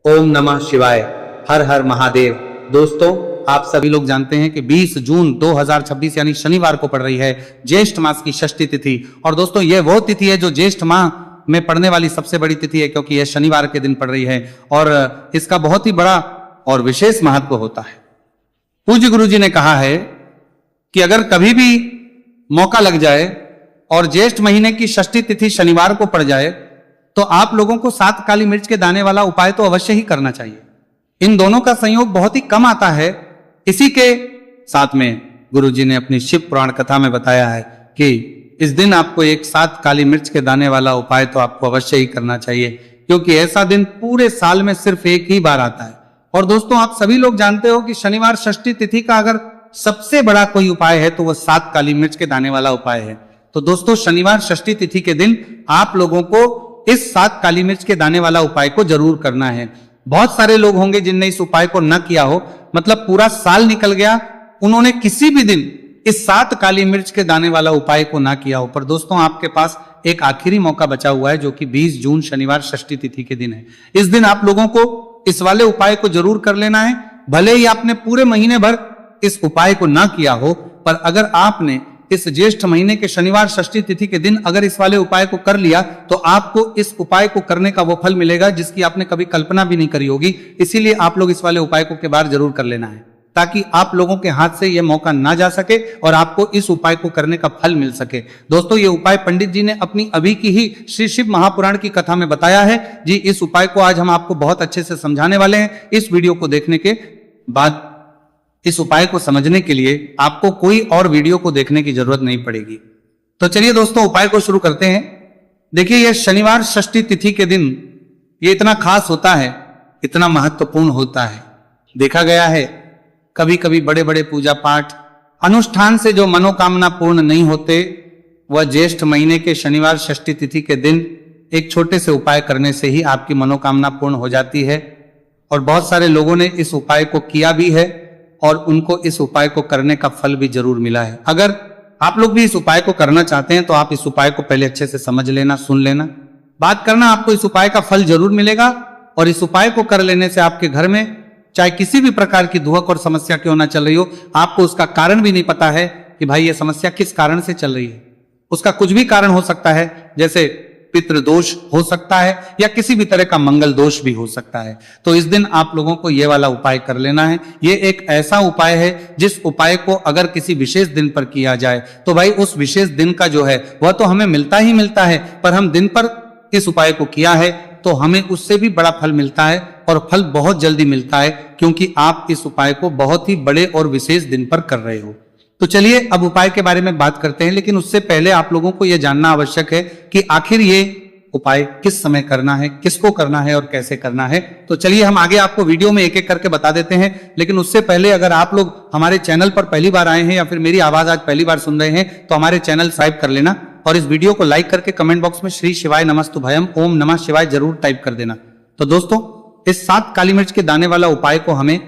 ओम नमः शिवाय। हर हर महादेव। दोस्तों, आप सभी लोग जानते हैं कि 20 जून 2026 यानी शनिवार को पड़ रही है ज्येष्ठ मास की षष्ठी तिथि। और दोस्तों, यह वो तिथि है जो ज्येष्ठ माह में पड़ने वाली सबसे बड़ी तिथि है, क्योंकि यह शनिवार के दिन पड़ रही है और इसका बहुत ही बड़ा और विशेष महत्व होता है। पूज्य गुरु जी ने कहा है कि अगर कभी भी मौका लग जाए और ज्येष्ठ महीने की षष्ठी तिथि शनिवार को पड़ जाए तो आप लोगों को 7 काली मिर्च के दाने वाला उपाय तो अवश्य ही करना चाहिए। इन दोनों का संयोग बहुत ही कम आता है। इसी के साथ में गुरुजी ने अपनी शिव पुराण कथा में बताया है कि इस दिन आपको एक 7 काली मिर्च के दाने वाला उपाय तो आपको अवश्य ही करना चाहिए, क्योंकि ऐसा दिन पूरे साल में सिर्फ एक ही बार आता है। और दोस्तों, आप सभी लोग जानते हो कि शनिवार षष्ठी तिथि का अगर सबसे बड़ा कोई उपाय है तो वह 7 काली मिर्च के दाने वाला उपाय है। तो दोस्तों, शनिवार षष्ठी तिथि के दिन आप लोगों को इस 7 काली मिर्च के दाने वाला उपाय को जरूर करना है। बहुत सारे लोग होंगे जिनने इस उपाय को न किया हो, मतलब पूरा साल निकल गया, उन्होंने किसी भी दिन इस 7 काली मिर्च के दाने वाला उपाय को ना किया हो। पर दोस्तों, आपके पास एक आखिरी मौका बचा हुआ है, जो कि 20 जून शनिवार षष्ठी तिथि के दिन है। इस दिन आप लोगों को इस वाले उपाय को जरूर कर लेना है। भले ही आपने पूरे महीने भर इस उपाय को ना किया हो, पर अगर आपने इस ज्येष्ठ महीने के शनिवार षष्ठी तिथि के दिन अगर इस वाले उपाय को कर लिया तो आपको इस उपाय को करने का वो फल मिलेगा जिसकी आपने कभी कल्पना भी नहीं करी होगी। इसीलिए आप लोग इस वाले उपाय को के बार जरूर कर लेना है, ताकि आप लोगों के हाथ से यह मौका ना जा सके और आपको इस उपाय को करने का फल मिल सके। दोस्तों, ये उपाय पंडित जी ने अपनी अभी की ही श्री शिव महापुराण की कथा में बताया है जी। इस उपाय को आज हम आपको बहुत अच्छे से समझाने वाले हैं। इस वीडियो को देखने के बाद इस उपाय को समझने के लिए आपको कोई और वीडियो को देखने की जरूरत नहीं पड़ेगी। तो चलिए दोस्तों, उपाय को शुरू करते हैं। देखिए, यह शनिवार षष्ठी तिथि के दिन ये इतना खास होता है, इतना महत्वपूर्ण होता है। देखा गया है कभी कभी बड़े बड़े पूजा पाठ अनुष्ठान से जो मनोकामना पूर्ण नहीं होते, वह ज्येष्ठ महीने के शनिवार षष्ठी तिथि के दिन एक छोटे से उपाय करने से ही आपकी मनोकामना पूर्ण हो जाती है। और बहुत सारे लोगों ने इस उपाय को किया भी है और उनको इस उपाय को करने का फल भी जरूर मिला है। अगर आप लोग भी इस उपाय को करना चाहते हैं तो आप इस उपाय को पहले अच्छे से समझ लेना, सुन लेना, बात करना, आपको इस उपाय का फल जरूर मिलेगा। और इस उपाय को कर लेने से आपके घर में चाहे किसी भी प्रकार की दुहक और समस्या क्यों ना चल रही हो, आपको उसका कारण भी नहीं पता है कि भाई ये समस्या किस कारण से चल रही है। उसका कुछ भी कारण हो सकता है, जैसे पितृ दोष हो सकता है या किसी भी तरह का मंगल दोष भी हो सकता है। तो इस दिन आप लोगों को यह वाला उपाय कर लेना है। ये एक ऐसा उपाय है जिस उपाय को अगर किसी विशेष दिन पर किया जाए तो भाई उस विशेष दिन का जो है वह तो हमें मिलता ही मिलता है, पर हम दिन पर इस उपाय को किया है तो हमें उससे भी बड़ा फल मिलता है और फल बहुत जल्दी मिलता है, क्योंकि आप इस उपाय को बहुत ही बड़े और विशेष दिन पर कर रहे हो। तो चलिए अब उपाय के बारे में बात करते हैं, लेकिन उससे पहले आप लोगों को यह जानना आवश्यक है कि आखिर ये उपाय किस समय करना है, किसको करना है और कैसे करना है। तो चलिए हम आगे आपको वीडियो में एक एक करके बता देते हैं। लेकिन उससे पहले अगर आप लोग हमारे चैनल पर पहली बार आए हैं या फिर मेरी आवाज आज पहली बार सुन रहे हैं तो हमारे चैनल सब्सक्राइब कर लेना और इस वीडियो को लाइक करके कमेंट बॉक्स में श्री शिवाय नमस्तुभयम ओम नमः शिवाय जरूर टाइप कर देना। तो दोस्तों, इस 7 काली मिर्च के दाने वाला उपाय को हमें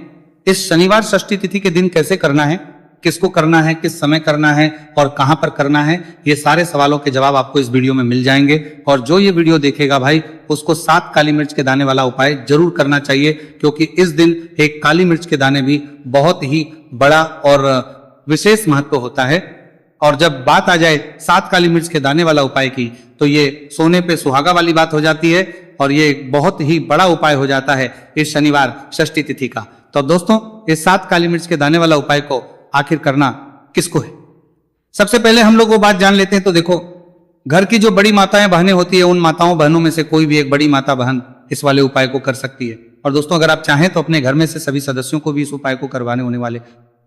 इस शनिवार षष्ठी तिथि के दिन कैसे करना है, किसको करना है, किस समय करना है और कहां पर करना है, ये सारे सवालों के जवाब आपको इस वीडियो में मिल जाएंगे। और जो ये वीडियो देखेगा भाई, उसको 7 काली मिर्च के दाने वाला उपाय जरूर करना चाहिए, क्योंकि इस दिन एक काली मिर्च के दाने भी बहुत ही बड़ा और विशेष महत्व होता है। और जब बात आ जाए 7 काली मिर्च के दाने वाला उपाय की, तो ये सोने पे सुहागा वाली बात हो जाती है और ये बहुत ही बड़ा उपाय हो जाता है इस शनिवार षष्ठी तिथि का। तो दोस्तों, इस 7 काली मिर्च के दाने वाला उपाय को आखिर करना किसको है, सबसे पहले हम लोग वो बात जान लेते हैं। तो देखो, घर की जो बड़ी माताएं बहनें होती है, उन माताओं बहनों में से कोई भी एक बड़ी माता बहन इस वाले उपाय को कर सकती है। और दोस्तों, अगर आप चाहें तो अपने घर में से सभी सदस्यों को भी इस उपाय को करवाने होने वाले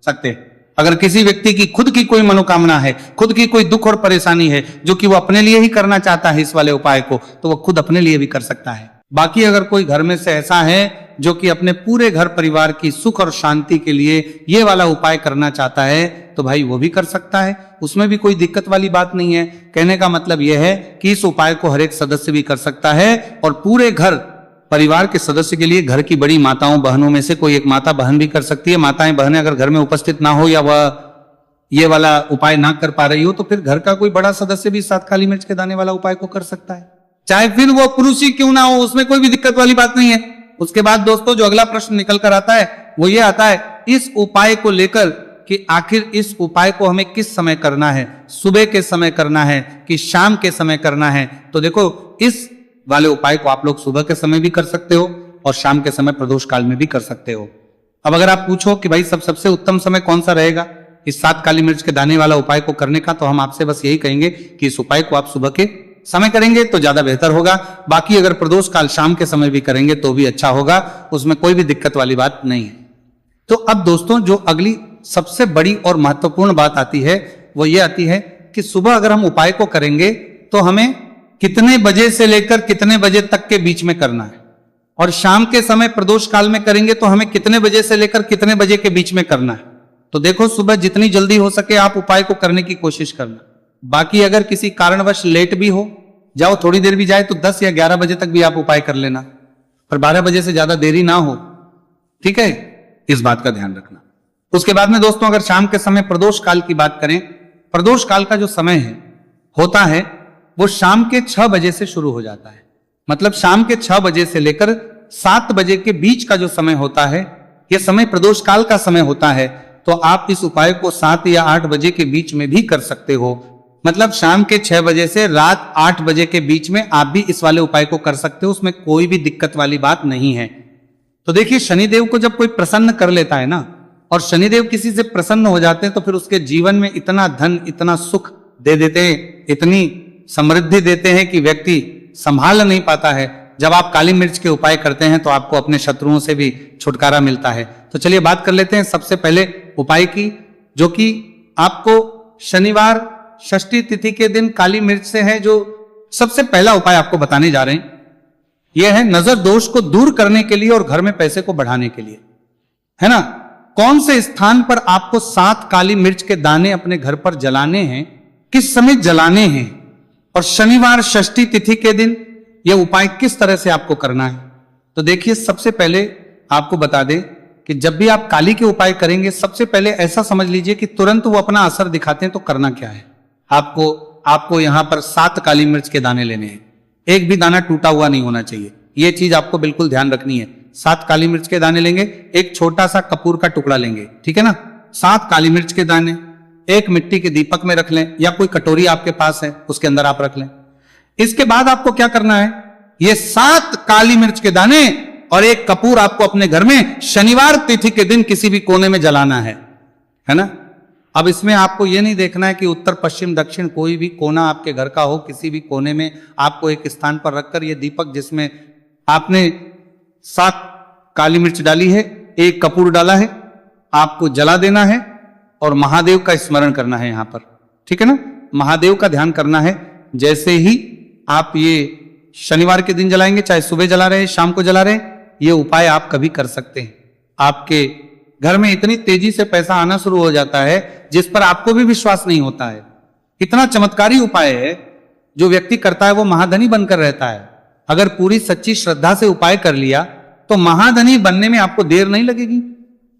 सकते हैं। अगर किसी व्यक्ति की खुद की कोई मनोकामना है, खुद की कोई दुख और परेशानी है जो कि वो अपने लिए ही करना चाहता है इस वाले उपाय को, तो वो खुद अपने लिए भी कर सकता है। बाकी अगर कोई घर में से ऐसा है जो कि अपने पूरे घर परिवार की सुख और शांति के लिए ये वाला उपाय करना चाहता है, तो भाई वो भी कर सकता है, उसमें भी कोई दिक्कत वाली बात नहीं है। कहने का मतलब यह है कि इस उपाय को हर एक सदस्य भी कर सकता है और पूरे घर परिवार के सदस्य के लिए घर की बड़ी माताओं बहनों में से कोई एक माता बहन भी कर सकती है। माताएं बहनें अगर घर में उपस्थित ना हो या वह ये वाला उपाय ना कर पा रही हो, तो फिर घर का कोई बड़ा सदस्य भी 7 काली मिर्च के दाने वाला उपाय को कर सकता है, चाहे फिर वो पुरुष ही क्यों ना हो, उसमें कोई भी दिक्कत वाली बात नहीं है। उसके बाद दोस्तों जो अगला प्रश्न निकल कर आता है वो ये आता है इस उपाय को लेकर कि आखिर इस उपाय को हमें किस समय करना है, सुबह के समय करना है कि शाम के समय करना है। तो देखो इस वाले उपाय को आप लोग सुबह के समय भी कर सकते हो और शाम के समय प्रदोष काल में भी कर सकते हो। अब अगर आप पूछो कि भाई सबसे उत्तम समय कौन सा रहेगा इस 7 काली मिर्च के दाने वाला उपाय को करने का, तो हम आपसे बस यही कहेंगे कि इस उपाय को आप सुबह के समय करेंगे तो ज्यादा बेहतर होगा। बाकी अगर प्रदोष काल शाम के समय भी करेंगे तो भी अच्छा होगा, उसमें कोई भी दिक्कत वाली बात नहीं है। तो अब दोस्तों जो अगली सबसे बड़ी और महत्वपूर्ण बात आती है वो ये आती है कि सुबह अगर हम उपाय को करेंगे तो हमें कितने बजे से लेकर कितने बजे तक के बीच में करना है, और शाम के समय प्रदोष काल में करेंगे तो हमें कितने बजे से लेकर कितने बजे के बीच में करना है। तो देखो सुबह जितनी जल्दी हो सके आप उपाय को करने की कोशिश करना। बाकी अगर किसी कारणवश लेट भी हो जाओ, थोड़ी देर भी जाए तो 10 या 11 बजे तक भी आप उपाय कर लेना, पर 12 बजे से ज्यादा देरी ना हो, ठीक है, इस बात का ध्यान रखना। उसके बाद में दोस्तों अगर शाम के समय प्रदोष काल की बात करें, प्रदोष काल का जो समय है होता है वो शाम के 6 बजे से शुरू हो जाता है। मतलब शाम के 6 बजे से लेकर 7 बजे के बीच का जो समय होता है यह समय प्रदोष काल का समय होता है। तो आप इस उपाय को 7 या 8 बजे के बीच में भी कर सकते हो। मतलब शाम के 6 बजे से रात 8 बजे के बीच में आप भी इस वाले उपाय को कर सकते हो, उसमें कोई भी दिक्कत वाली बात नहीं है। तो देखिए शनिदेव को जब कोई प्रसन्न कर लेता है ना, और शनिदेव किसी से प्रसन्न हो जाते हैं तो फिर उसके जीवन में इतना धन, इतना सुख दे देते हैं, इतनी समृद्धि देते हैं कि व्यक्ति संभाल नहीं पाता है। जब आप काली मिर्च के उपाय करते हैं तो आपको अपने शत्रुओं से भी छुटकारा मिलता है। तो चलिए बात कर लेते हैं सबसे पहले उपाय की, जो कि आपको शनिवार षष्ठी तिथि के दिन काली मिर्च से है। जो सबसे पहला उपाय आपको बताने जा रहे हैं यह है नजर दोष को दूर करने के लिए और घर में पैसे को बढ़ाने के लिए, है ना। कौन से स्थान पर आपको 7 काली मिर्च के दाने अपने घर पर जलाने हैं, किस समय जलाने हैं, और शनिवार षष्ठी तिथि के दिन यह उपाय किस तरह से आपको करना है। तो देखिए सबसे पहले आपको बता दें कि जब भी आप काली के उपाय करेंगे सबसे पहले ऐसा समझ लीजिए कि तुरंत वो अपना असर दिखाते हैं। तो करना क्या है, आपको यहां पर 7 काली मिर्च के दाने लेने हैं, एक भी दाना टूटा हुआ नहीं होना चाहिए, यह चीज आपको बिल्कुल ध्यान रखनी है। 7 काली मिर्च के दाने लेंगे, एक छोटा सा कपूर का टुकड़ा लेंगे, ठीक है ना। 7 काली मिर्च के दाने एक मिट्टी के दीपक में रख लें या कोई कटोरी आपके पास है उसके अंदर आप रख लें। इसके बाद आपको क्या करना है, ये 7 काली मिर्च के दाने और एक कपूर आपको अपने घर में शनिवार तिथि के दिन किसी भी कोने में जलाना है ना। अब इसमें आपको यह नहीं देखना है कि उत्तर पश्चिम दक्षिण कोई भी कोना आपके घर का हो, किसी भी कोने में आपको एक स्थान पर रखकर यह दीपक जिसमें आपने 7 काली मिर्च डाली है, एक कपूर डाला है, आपको जला देना है और महादेव का स्मरण करना है यहां पर, ठीक है ना। महादेव का ध्यान करना है। जैसे ही आप ये शनिवार के दिन जलाएंगे, चाहे सुबह जला रहे शाम को जला रहे, ये उपाय आप कभी कर सकते हैं। आपके घर में इतनी तेजी से पैसा आना शुरू हो जाता है जिस पर आपको भी विश्वास नहीं होता है। इतना चमत्कारी उपाय है, जो व्यक्ति करता है वो महाधनी बनकर रहता है। अगर पूरी सच्ची श्रद्धा से उपाय कर लिया तो महाधनी बनने में आपको देर नहीं लगेगी।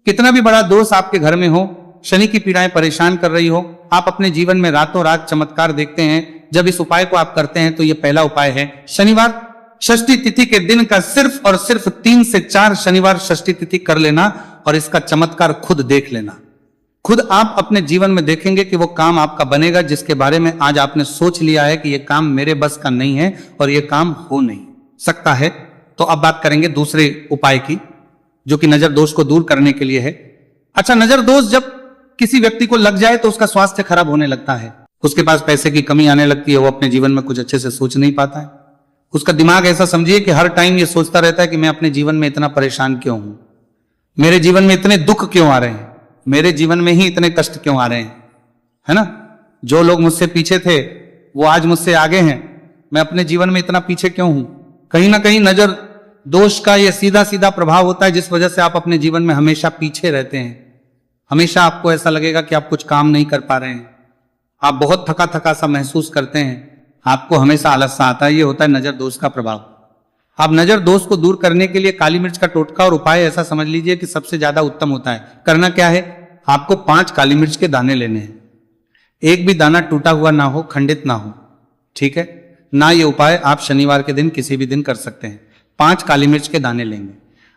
कितना भी बड़ा दोष आपके घर में हो, शनि की पीड़ाएं परेशान कर रही हो, आप अपने जीवन में रातों रात चमत्कार देखते हैं जब इस उपाय को आप करते हैं। तो ये पहला उपाय है शनिवार षष्ठी तिथि के दिन का सिर्फ और सिर्फ 3 से 4 शनिवार षष्ठी तिथि कर लेना और इसका चमत्कार खुद देख लेना। खुद आप अपने जीवन में देखेंगे कि वो काम आपका बनेगा जिसके बारे में आज आपने सोच लिया है कि ये काम मेरे बस का नहीं है और ये काम हो नहीं सकता है। तो अब बात करेंगे दूसरे उपाय की, जो कि नजर दोष को दूर करने के लिए है। अच्छा, नजर दोष जब किसी व्यक्ति को लग जाए तो उसका स्वास्थ्य खराब होने लगता है, उसके पास पैसे की कमी आने लगती है, वो अपने जीवन में कुछ अच्छे से सोच नहीं पाता है। उसका दिमाग ऐसा समझिए कि हर टाइम ये सोचता रहता है कि मैं अपने जीवन में इतना परेशान क्यों हूं, मेरे जीवन में इतने दुख क्यों आ रहे हैं, मेरे जीवन में ही इतने कष्ट क्यों आ रहे हैं, है ना। जो लोग मुझसे पीछे थे वो आज मुझसे आगे हैं, मैं अपने जीवन में इतना पीछे क्यों हूं। कहीं ना कहीं नजर दोष का यह सीधा सीधा प्रभाव होता है जिस वजह से आप अपने जीवन में हमेशा पीछे रहते हैं। हमेशा आपको ऐसा लगेगा कि आप कुछ काम नहीं कर पा रहे हैं, आप बहुत थका थका सा महसूस करते हैं, आपको हमेशा आलस सा आता है। ये होता है नजर दोष का प्रभाव। आप नजर दोष को दूर करने के लिए काली मिर्च का टोटका और उपाय ऐसा समझ लीजिए कि सबसे ज्यादा उत्तम होता है। करना क्या है, आपको 5 काली मिर्च के दाने लेने हैं, एक भी दाना टूटा हुआ ना हो, खंडित ना हो, ठीक है ना। ये उपाय आप शनिवार के दिन किसी भी दिन कर सकते हैं। 5 काली मिर्च के दाने लेंगे,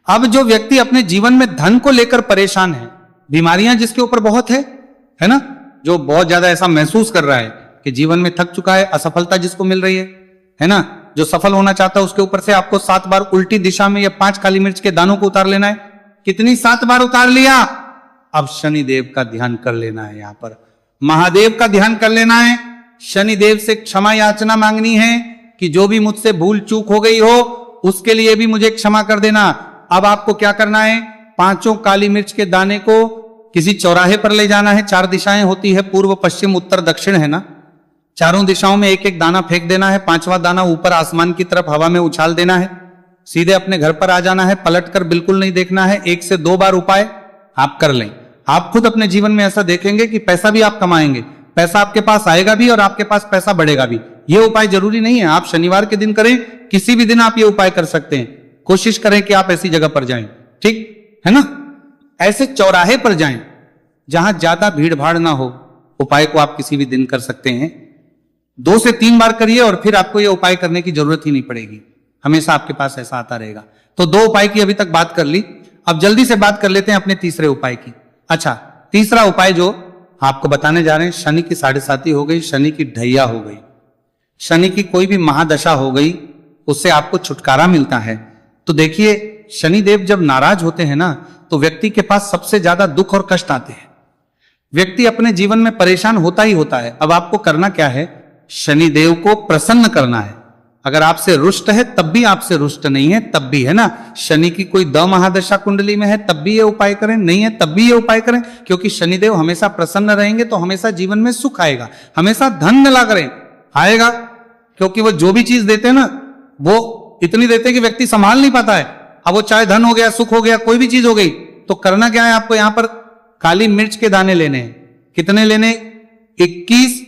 अब जो व्यक्ति अपने जीवन में धन को लेकर परेशान है, बीमारियां जिसके ऊपर बहुत है ना, जो बहुत ज्यादा ऐसा महसूस कर रहा है कि जीवन में थक चुका है, असफलता जिसको मिल रही है ना, जो सफल होना चाहता है उसके ऊपर से आपको 7 बार उल्टी दिशा में या 5 काली मिर्च के दानों को उतार लेना है। कितनी 7 बार उतार लिया? अब शनिदेव का ध्यान कर लेना है, यहां पर महादेव का ध्यान कर लेना है, शनिदेव से क्षमा याचना मांगनी है कि जो भी मुझसे भूल चूक हो गई हो उसके लिए भी मुझे क्षमा कर देना। अब आपको क्या करना है, 5 काली मिर्च के दाने को किसी चौराहे पर ले जाना है। 4 दिशाएं होती है, पूर्व पश्चिम उत्तर दक्षिण, है ना, चारों दिशाओं में एक एक दाना फेंक देना है। 5वां दाना ऊपर आसमान की तरफ हवा में उछाल देना है। सीधे अपने घर पर आ जाना है, पलटकर बिल्कुल नहीं देखना है। 1 से 2 बार उपाय आप कर लें। आप खुद अपने जीवन में ऐसा देखेंगे कि पैसा भी आप कमाएंगे, पैसा आपके पास आएगा भी और आपके पास पैसा बढ़ेगा भी। ये उपाय जरूरी नहीं है आप शनिवार के दिन करें, किसी भी दिन आप ये उपाय कर सकते हैं। कोशिश करें कि आप ऐसी जगह पर जाएं, ठीक है ना, ऐसे चौराहे पर जाएं जहां ज्यादा भीड़ भाड़ ना हो। उपाय को आप किसी भी दिन कर सकते हैं। 2 से 3 बार करिए और फिर आपको यह उपाय करने की जरूरत ही नहीं पड़ेगी, हमेशा आपके पास ऐसा आता रहेगा। तो 2 उपाय की अभी तक बात कर ली, अब जल्दी से बात कर लेते हैं अपने तीसरे उपाय की। अच्छा, तीसरा उपाय जो आपको बताने जा रहे हैं, शनि की 7.5 हो गई, शनि की ढैया हो गई, शनि की कोई भी महादशा हो गई, उससे आपको छुटकारा मिलता है। तो देखिए, शनिदेव जब नाराज होते हैं ना तो व्यक्ति के पास सबसे ज्यादा दुख और कष्ट आते हैं। व्यक्ति अपने जीवन में परेशान होता ही होता है। अब आपको करना क्या है, शनिदेव को प्रसन्न करना है। अगर आपसे रुष्ट है तब भी, आपसे रुष्ट नहीं है तब भी, है ना, शनि की कोई द महादशा कुंडली में है तब भी ये उपाय करें, नहीं है तब भी ये उपाय करें, क्योंकि शनिदेव हमेशा प्रसन्न रहेंगे तो हमेशा जीवन में सुख आएगा, हमेशा धन न ला करें आएगा, क्योंकि वो जो भी चीज देते हैं ना वो इतनी देते हैं कि व्यक्ति संभाल नहीं पाता है। अब वो चाहे धन हो गया, सुख हो गया, कोई भी चीज हो गई, तो करना क्या है आपको, यहां पर काली मिर्च के दाने लेने हैं। कितने लेने, 21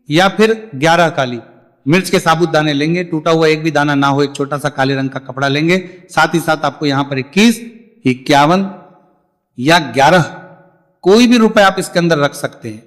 या फिर 11 काली मिर्च के साबुत दाने लेंगे। टूटा हुआ एक भी दाना ना हो, एक छोटा सा काले रंग का कपड़ा लेंगे। साथ ही साथ आपको यहां पर 21, 51 या 11 कोई भी रुपए आप इसके अंदर रख सकते हैं।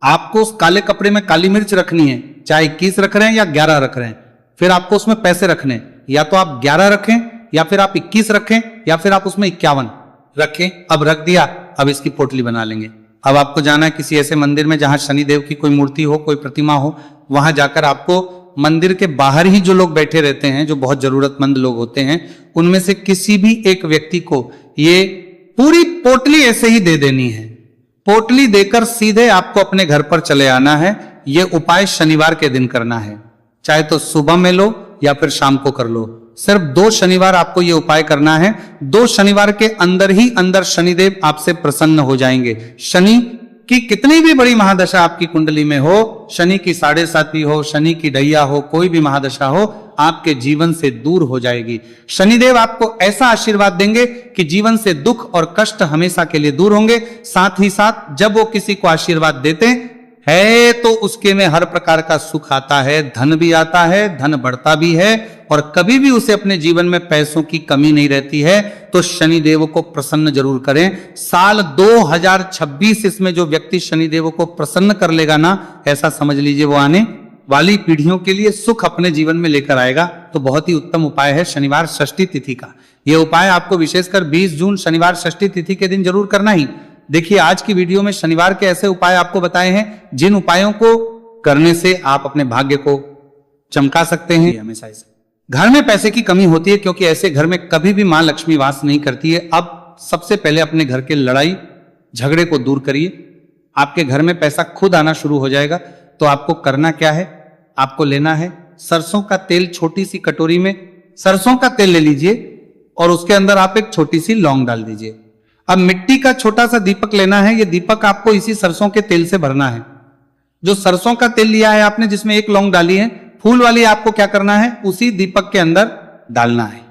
आपको उस काले कपड़े में काली मिर्च रखनी है, चाहे 21 रख रहे हैं या 11 रख रहे हैं। फिर आपको उसमें पैसे रखने हैं, या तो आप 11 रखें या फिर आप 21 रखें या फिर आप उसमें 51 रखें। अब रख दिया, अब इसकी पोटली बना लेंगे। अब आपको जाना है किसी ऐसे मंदिर में जहां शनिदेव की कोई मूर्ति हो, कोई प्रतिमा हो, वहां जाकर आपको मंदिर के बाहर ही जो लोग बैठे रहते हैं, जो बहुत जरूरतमंद लोग होते हैं, उनमें से किसी भी एक व्यक्ति को ये पूरी पोटली ऐसे ही दे देनी है। पोटली देकर सीधे आपको अपने घर पर चले आना है। ये उपाय शनिवार के दिन करना है, चाहे तो सुबह में लो या फिर शाम को कर लो। सिर्फ 2 शनिवार आपको ये उपाय करना है। 2 शनिवार के अंदर ही अंदर शनिदेव आपसे प्रसन्न हो जाएंगे। शनि की कितनी भी बड़ी महादशा आपकी कुंडली में हो, शनि की 7.5 हो, शनि की ढैया हो, कोई भी महादशा हो, आपके जीवन से दूर हो जाएगी। शनिदेव आपको ऐसा आशीर्वाद देंगे कि जीवन से दुख और कष्ट हमेशा के लिए दूर होंगे। साथ ही साथ जब वो किसी को आशीर्वाद देते है तो उसके में हर प्रकार का सुख आता है, धन भी आता है, धन बढ़ता भी है, और कभी भी उसे अपने जीवन में पैसों की कमी नहीं रहती है। तो शनिदेव को प्रसन्न जरूर करें। साल 2026 इसमें जो व्यक्ति शनिदेव को प्रसन्न कर लेगा ना, ऐसा समझ लीजिए वो आने वाली पीढ़ियों के लिए सुख अपने जीवन में लेकर आएगा। तो बहुत ही उत्तम उपाय है शनिवार षष्ठी तिथि का। यह उपाय आपको विशेषकर 20 जून शनिवार षष्ठी तिथि के दिन जरूर करना ही। देखिए, आज की वीडियो में शनिवार के ऐसे उपाय आपको बताए हैं जिन उपायों को करने से आप अपने भाग्य को चमका सकते हैं। हमेशा घर में पैसे की कमी होती है, क्योंकि ऐसे घर में कभी भी मां लक्ष्मी वास नहीं करती है। अब सबसे पहले अपने घर के लड़ाई झगड़े को दूर करिए, आपके घर में पैसा खुद आना शुरू हो जाएगा। तो आपको करना क्या है, आपको लेना है सरसों का तेल। छोटी सी कटोरी में सरसों का तेल ले लीजिए और उसके अंदर आप एक छोटी सी लौंग डाल दीजिए। अब मिट्टी का छोटा सा दीपक लेना है, यह दीपक आपको इसी सरसों के तेल से भरना है। जो सरसों का तेल लिया है आपने, जिसमें एक लौंग डाली है, फूल वाली आपको क्या करना है, उसी दीपक के अंदर डालना है।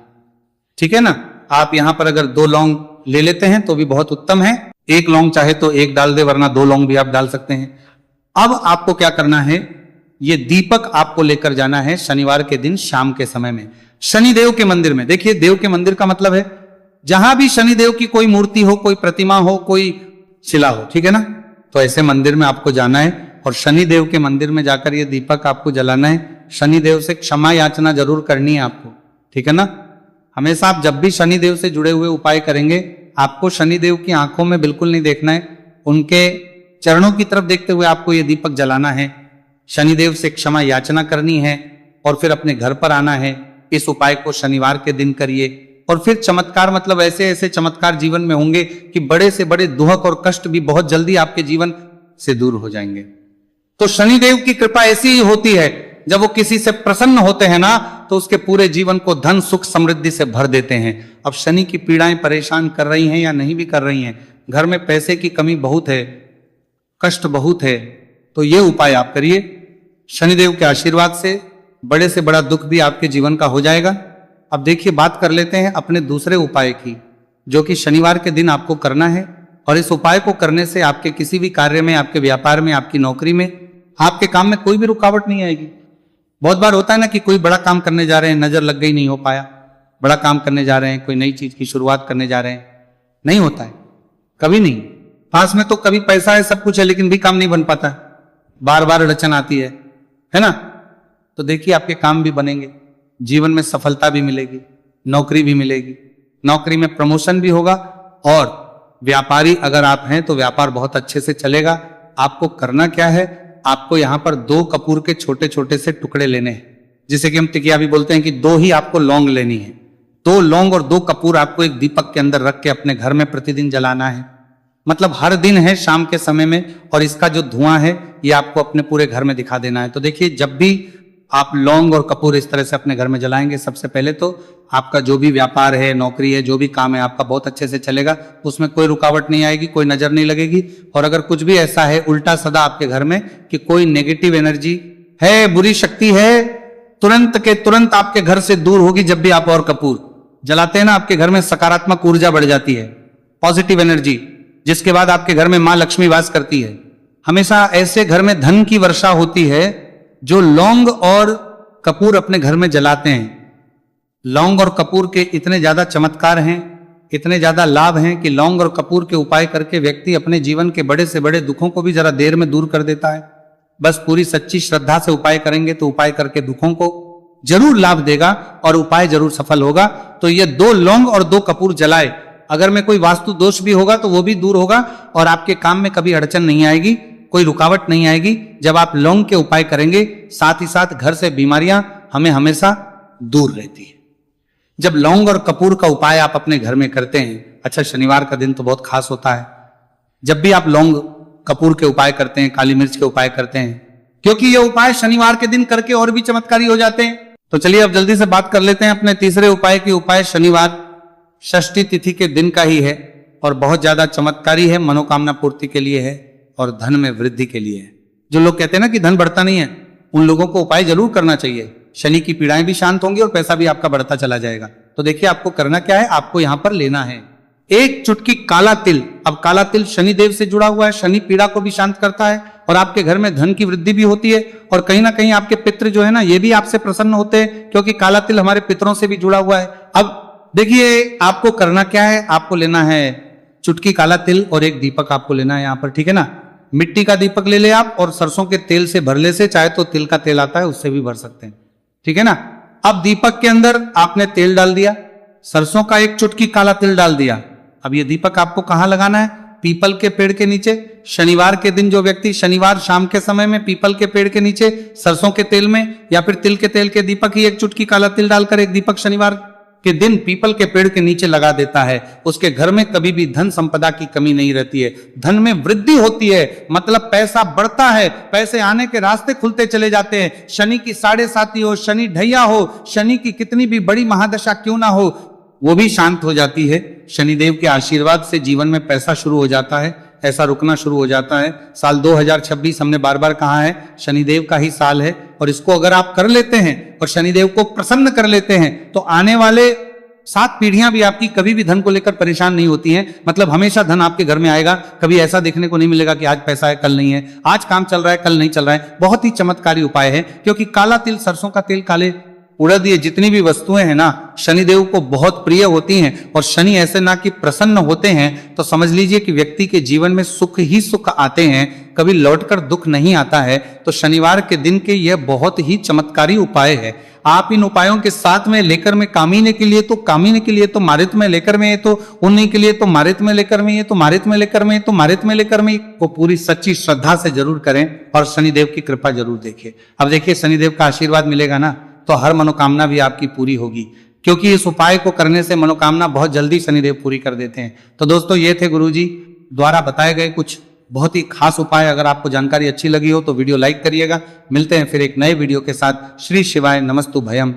ठीक है ना। आप यहां पर अगर 2 लौंग ले लेते हैं तो भी बहुत उत्तम है। 1 लौंग चाहे तो 1 डाल दे, वरना 2 लौंग भी आप डाल सकते हैं। अब आपको क्या करना है, ये दीपक आपको लेकर जाना है शनिवार के दिन शाम के समय में शनिदेव के मंदिर में। देखिए, देव के मंदिर का मतलब है जहां भी शनिदेव की कोई मूर्ति हो, कोई प्रतिमा हो, कोई शिला हो, ठीक है ना। तो ऐसे मंदिर में आपको जाना है और शनिदेव के मंदिर में जाकर ये दीपक आपको जलाना है। शनिदेव से क्षमा याचना जरूर करनी है आपको, ठीक है ना। हमेशा आप जब भी शनिदेव से जुड़े हुए उपाय करेंगे, आपको शनिदेव की आंखों में बिल्कुल नहीं देखना है, उनके चरणों की तरफ देखते हुए आपको ये दीपक जलाना है, शनिदेव से क्षमा याचना करनी है और फिर अपने घर पर आना है। इस उपाय को शनिवार के दिन करिए और फिर चमत्कार, मतलब ऐसे ऐसे चमत्कार जीवन में होंगे कि बड़े से बड़े दुख और कष्ट भी बहुत जल्दी आपके जीवन से दूर हो जाएंगे। तो शनिदेव की कृपा ऐसी ही होती है, जब वो किसी से प्रसन्न होते हैं ना, तो उसके पूरे जीवन को धन सुख समृद्धि से भर देते हैं। अब शनि की पीड़ाएं परेशान कर रही हैं या नहीं भी कर रही हैं, घर में पैसे की कमी बहुत है, कष्ट बहुत है, तो ये उपाय आप करिए। शनिदेव के आशीर्वाद से बड़ा दुख भी आपके जीवन का हो जाएगा। अब देखिए, बात कर लेते हैं अपने दूसरे उपाय की, जो कि शनिवार के दिन आपको करना है। और इस उपाय को करने से आपके किसी भी कार्य में, आपके व्यापार में, आपकी नौकरी में, आपके काम में कोई भी रुकावट नहीं आएगी। बहुत बार होता है ना कि कोई बड़ा काम करने जा रहे हैं, नजर लग गई, नहीं हो पाया। बड़ा काम करने जा रहे हैं, कोई नई चीज की शुरुआत करने जा रहे हैं, नहीं होता है, कभी नहीं। पास में तो कभी पैसा है, सब कुछ है, लेकिन भी काम नहीं बन पाता, बार बार अड़चन आती है ना। तो देखिए, आपके काम भी बनेंगे, जीवन में सफलता भी मिलेगी, नौकरी भी मिलेगी, नौकरी में प्रमोशन भी होगा, और व्यापारी अगर आप हैं तो व्यापार बहुत अच्छे से चलेगा। आपको करना क्या है, आपको यहां पर 2 कपूर के छोटे छोटे से टुकड़े लेने हैं, जिसे कि हम टिकिया भी बोलते हैं कि 2 ही आपको लौंग लेनी है। 2 लौंग और 2 कपूर आपको एक दीपक के अंदर रख के अपने घर में प्रतिदिन जलाना है, मतलब हर दिन है शाम के समय में, और इसका जो धुआं है ये आपको अपने पूरे घर में दिखा देना है। तो देखिए, जब भी आप लौंग और कपूर इस तरह से अपने घर में जलाएंगे, सबसे पहले तो आपका जो भी व्यापार है, नौकरी है, जो भी काम है आपका बहुत अच्छे से चलेगा, उसमें कोई रुकावट नहीं आएगी, कोई नजर नहीं लगेगी। और अगर कुछ भी ऐसा है उल्टा सदा आपके घर में कि कोई नेगेटिव एनर्जी है, बुरी शक्ति है, तुरंत के तुरंत आपके घर से दूर होगी। जब भी आप और कपूर जलाते हैं ना, आपके घर में सकारात्मक ऊर्जा बढ़ जाती है, पॉजिटिव एनर्जी, जिसके बाद आपके घर में मां लक्ष्मी वास करती है। हमेशा ऐसे घर में धन की वर्षा होती है जो लौंग और कपूर अपने घर में जलाते हैं। लौंग और कपूर के इतने ज्यादा चमत्कार हैं, इतने ज्यादा लाभ हैं कि लौंग और कपूर के उपाय करके व्यक्ति अपने जीवन के बड़े से बड़े दुखों को भी जरा देर में दूर कर देता है। बस पूरी सच्ची श्रद्धा से उपाय करेंगे तो उपाय करके दुखों को जरूर लाभ देगा और उपाय जरूर सफल होगा। तो ये 2 लौंग और 2 कपूर जलाए, अगर में कोई वास्तु दोष भी होगा तो वो भी दूर होगा और आपके काम में कभी अड़चन नहीं आएगी, कोई रुकावट नहीं आएगी जब आप लौंग के उपाय करेंगे। साथ ही साथ घर से बीमारियां हमें हमेशा दूर रहती है। जब लौंग और कपूर का उपाय आप अपने घर में करते हैं, अच्छा शनिवार का दिन तो बहुत खास होता है, जब भी आप लौंग कपूर के उपाय करते हैं, काली मिर्च के उपाय करते हैं, क्योंकि ये उपाय शनिवार के दिन करके और भी चमत्कारी हो जाते हैं। तो चलिए अब जल्दी से बात कर लेते हैं अपने तीसरे उपाय की। उपाय शनिवार षष्ठी तिथि के दिन का ही है और बहुत ज्यादा चमत्कारी है, मनोकामना पूर्ति के लिए है और धन में वृद्धि के लिए है। जो लोग कहते हैं ना कि धन बढ़ता नहीं है, उन लोगों को उपाय जरूर करना चाहिए। शनि की पीड़ाएं भी शांत होंगी और पैसा भी आपका बढ़ता चला जाएगा। तो देखिए आपको करना क्या है, आपको यहां पर लेना है 1 चुटकी काला तिल। अब काला तिल शनिदेव से जुड़ा हुआ है, शनि पीड़ा को भी शांत करता है और आपके घर में धन की वृद्धि भी होती है और कहीं ना कहीं आपके पितृ जो है ना, ये भी आपसे प्रसन्न होते हैं, क्योंकि काला तिल हमारे पितरों से भी जुड़ा हुआ है। अब देखिए आपको करना क्या है, आपको लेना है चुटकी काला तिल और एक दीपक आपको लेना है यहाँ पर, ठीक है ना। मिट्टी का दीपक ले ले आप और सरसों के तेल से भर ले से, चाहे तो तिल का तेल आता है उससे भी भर सकते हैं, ठीक है ना। अब दीपक के अंदर आपने तेल डाल दिया, सरसों का 1 चुटकी काला तिल डाल दिया। अब ये दीपक आपको कहां लगाना है, पीपल के पेड़ के नीचे। शनिवार के दिन जो व्यक्ति शनिवार शाम के समय में पीपल के पेड़ के नीचे सरसों के तेल में या फिर तिल के तेल के दीपक ही 1 चुटकी काला तिल डालकर एक दीपक शनिवार के दिन पीपल के पेड़ के नीचे लगा देता है, उसके घर में कभी भी धन संपदा की कमी नहीं रहती है, धन में वृद्धि होती है, मतलब पैसा बढ़ता है, पैसे आने के रास्ते खुलते चले जाते हैं। शनि की 7.5 हो, शनि ढैया हो, शनि की कितनी भी बड़ी महादशा क्यों ना हो, वो भी शांत हो जाती है। शनिदेव के आशीर्वाद से जीवन में पैसा शुरू हो जाता है, ऐसा रुकना शुरू हो जाता है। साल 2026 हमने बार बार कहा है शनिदेव का ही साल है और इसको अगर आप कर लेते हैं और शनिदेव को प्रसन्न कर लेते हैं तो आने वाले 7 पीढ़ियां भी आपकी कभी भी धन को लेकर परेशान नहीं होती हैं। मतलब हमेशा धन आपके घर में आएगा, कभी ऐसा देखने को नहीं मिलेगा कि आज पैसा है कल नहीं है, आज काम चल रहा है कल नहीं चल रहा है। बहुत ही चमत्कारी उपाय है, क्योंकि काला तिल, सरसों का तेल काले उड़द, ये जितनी भी वस्तुएं हैं ना, शनिदेव को बहुत प्रिय होती हैं। और शनि ऐसे ना कि प्रसन्न होते हैं तो समझ लीजिए कि व्यक्ति के जीवन में सुख ही सुख आते हैं, कभी लौटकर दुख नहीं आता है। तो शनिवार के दिन के यह बहुत ही चमत्कारी उपाय है। आप इन उपायों के साथ में लेकर में कामिनी के लिए तो मारित में लेकर में, तो उन्हीं के लिए तो मारित में लेकर में, ये तो मारित में लेकर में, तो मारित में लेकर में को पूरी सच्ची श्रद्धा से जरूर करें और शनिदेव की कृपा जरूर देखिए। अब देखिए, शनिदेव का आशीर्वाद मिलेगा ना तो हर मनोकामना भी आपकी पूरी होगी, क्योंकि इस उपाय को करने से मनोकामना बहुत जल्दी शनिदेव पूरी कर देते हैं। तो दोस्तों, ये थे गुरुजी द्वारा बताए गए कुछ बहुत ही खास उपाय। अगर आपको जानकारी अच्छी लगी हो तो वीडियो लाइक करिएगा। मिलते हैं फिर एक नए वीडियो के साथ। श्री शिवाय नमस्तु भयम।